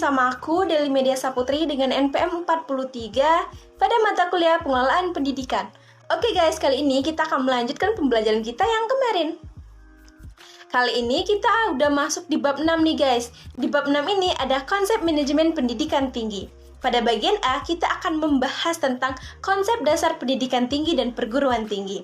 sama aku, Deli Media Saputri dengan NPM 43 pada mata kuliah Pengelolaan Pendidikan. Oke guys, kali ini kita akan melanjutkan pembelajaran kita yang kemarin. Kali ini kita udah masuk di bab 6 nih guys. Di bab 6 ini ada konsep manajemen pendidikan tinggi. Pada bagian A, kita akan membahas tentang konsep dasar pendidikan tinggi dan perguruan tinggi.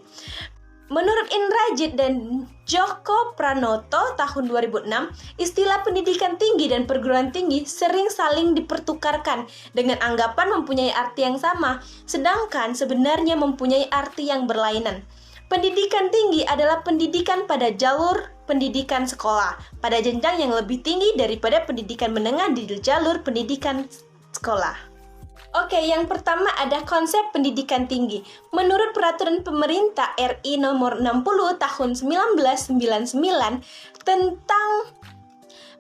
Menurut Indrajit dan Djoko Pranoto tahun 2006, istilah pendidikan tinggi dan perguruan tinggi sering saling dipertukarkan dengan anggapan mempunyai arti yang sama, sedangkan sebenarnya mempunyai arti yang berlainan. Pendidikan tinggi adalah pendidikan pada jalur pendidikan sekolah, pada jenjang yang lebih tinggi daripada pendidikan menengah di jalur pendidikan sekolah. Oke, yang pertama ada konsep pendidikan tinggi. Menurut Peraturan Pemerintah RI Nomor 60 Tahun 1999 tentang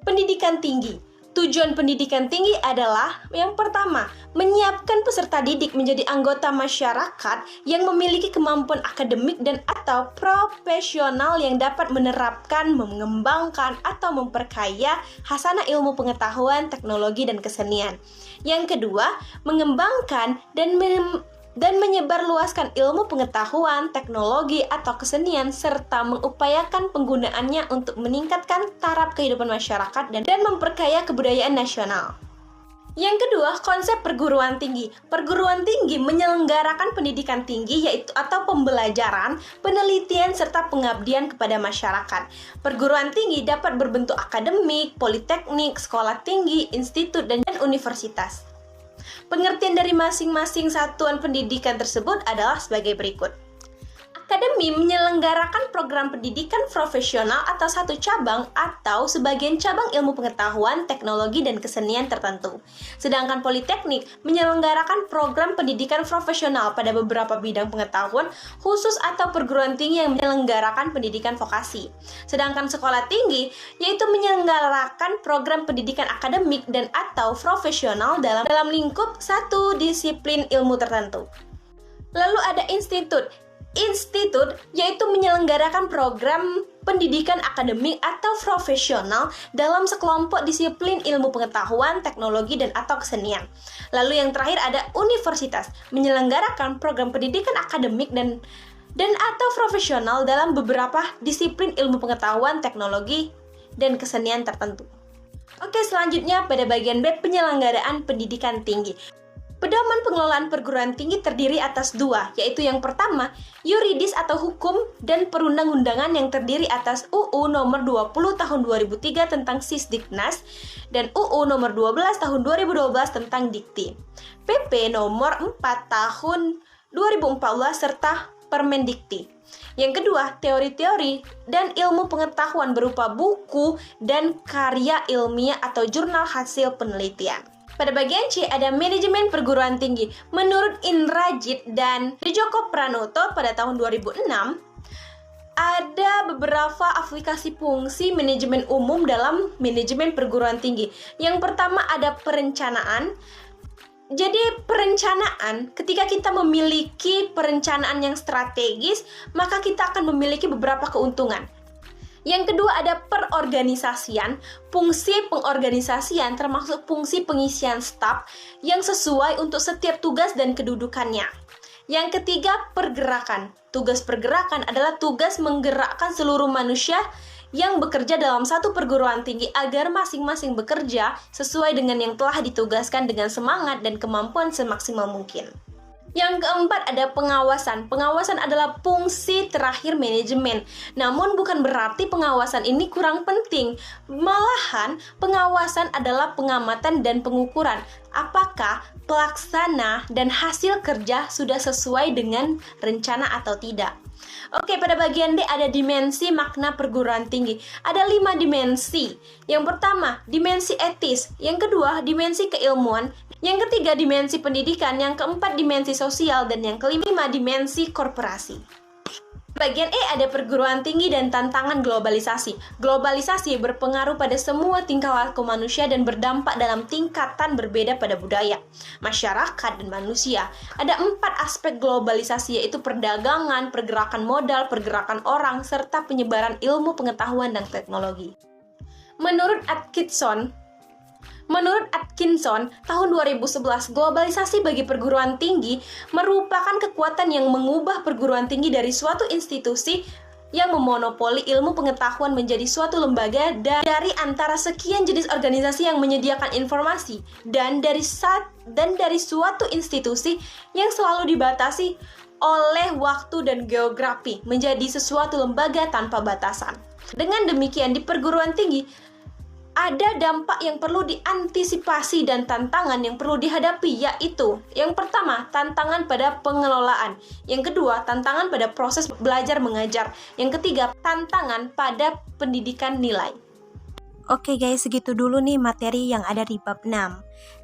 pendidikan tinggi. Tujuan pendidikan tinggi adalah yang pertama, menyiapkan peserta didik menjadi anggota masyarakat yang memiliki kemampuan akademik dan atau profesional yang dapat menerapkan, mengembangkan, atau memperkaya hasanah ilmu pengetahuan, teknologi, dan kesenian. Yang kedua, mengembangkan dan menyebarluaskan ilmu pengetahuan, teknologi, atau kesenian, serta mengupayakan penggunaannya untuk meningkatkan taraf kehidupan masyarakat dan memperkaya kebudayaan nasional. Yang kedua, konsep perguruan tinggi. Perguruan tinggi menyelenggarakan pendidikan tinggi yaitu atau pembelajaran, penelitian, serta pengabdian kepada masyarakat. Perguruan tinggi dapat berbentuk akademik, politeknik, sekolah tinggi, institut, dan universitas. Pengertian dari masing-masing satuan pendidikan tersebut adalah sebagai berikut. Akademi menyelenggarakan program pendidikan profesional atau satu cabang atau sebagian cabang ilmu pengetahuan, teknologi, dan kesenian tertentu. Sedangkan politeknik menyelenggarakan program pendidikan profesional pada beberapa bidang pengetahuan khusus atau perguruan tinggi yang menyelenggarakan pendidikan vokasi. Sedangkan sekolah tinggi yaitu menyelenggarakan program pendidikan akademik dan atau profesional dalam lingkup satu disiplin ilmu tertentu. Lalu ada institut. Institut yaitu menyelenggarakan program pendidikan akademik atau profesional dalam sekelompok disiplin ilmu pengetahuan, teknologi, dan atau kesenian. Lalu yang terakhir ada universitas, menyelenggarakan program pendidikan akademik dan atau profesional dalam beberapa disiplin ilmu pengetahuan, teknologi, dan kesenian tertentu. Oke, selanjutnya pada bagian B, penyelenggaraan pendidikan tinggi. Pedoman pengelolaan perguruan tinggi terdiri atas dua, yaitu yang pertama, yuridis atau hukum dan perundang-undangan yang terdiri atas UU nomor 20 tahun 2003 tentang Sisdiknas dan UU nomor 12 tahun 2012 tentang Dikti, PP nomor 4 tahun 2014 serta Permendikti. Yang kedua, teori-teori dan ilmu pengetahuan berupa buku dan karya ilmiah atau jurnal hasil penelitian. Pada bagian C ada manajemen perguruan tinggi. Menurut Indrajit dan Djoko Pranoto pada tahun 2006, ada beberapa aplikasi fungsi manajemen umum dalam manajemen perguruan tinggi. Yang pertama ada perencanaan. Jadi perencanaan, ketika kita memiliki perencanaan yang strategis, maka kita akan memiliki beberapa keuntungan. Yang kedua ada perorganisasian, fungsi pengorganisasian termasuk fungsi pengisian staf yang sesuai untuk setiap tugas dan kedudukannya. Yang ketiga pergerakan, tugas pergerakan adalah tugas menggerakkan seluruh manusia yang bekerja dalam satu perguruan tinggi agar masing-masing bekerja sesuai dengan yang telah ditugaskan dengan semangat dan kemampuan semaksimal mungkin. Yang keempat ada pengawasan. Pengawasan adalah fungsi terakhir manajemen. Namun bukan berarti pengawasan ini kurang penting. Malahan pengawasan adalah pengamatan dan pengukuran apakah pelaksana dan hasil kerja sudah sesuai dengan rencana atau tidak. Oke, pada bagian D ada dimensi makna perguruan tinggi. Ada 5 dimensi. Yang pertama, dimensi etis. Yang kedua, dimensi keilmuan. Yang ketiga, dimensi pendidikan. Yang keempat, dimensi sosial. Dan yang kelima, dimensi korporasi. Bagian E ada perguruan tinggi dan tantangan globalisasi. Globalisasi berpengaruh pada semua tingkah laku manusia dan berdampak dalam tingkatan berbeda pada budaya, masyarakat, dan manusia. Ada 4 aspek globalisasi yaitu perdagangan, pergerakan modal, pergerakan orang, serta penyebaran ilmu pengetahuan dan teknologi. Menurut Atkinson, Menurut Atkinson, tahun 2011, globalisasi bagi perguruan tinggi merupakan kekuatan yang mengubah perguruan tinggi dari suatu institusi yang memonopoli ilmu pengetahuan menjadi suatu lembaga dari antara sekian jenis organisasi yang menyediakan informasi dan dari suatu institusi yang selalu dibatasi oleh waktu dan geografi menjadi sesuatu lembaga tanpa batasan. Dengan demikian di perguruan tinggi ada dampak yang perlu diantisipasi dan tantangan yang perlu dihadapi, yaitu yang pertama, tantangan pada pengelolaan, yang kedua, tantangan pada proses belajar mengajar, yang ketiga, tantangan pada pendidikan nilai. Oke guys, segitu dulu nih materi yang ada di bab 6.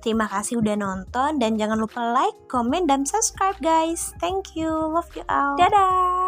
Terima kasih udah nonton dan jangan lupa like, comment, dan subscribe guys. Thank you, love you all. Dadah!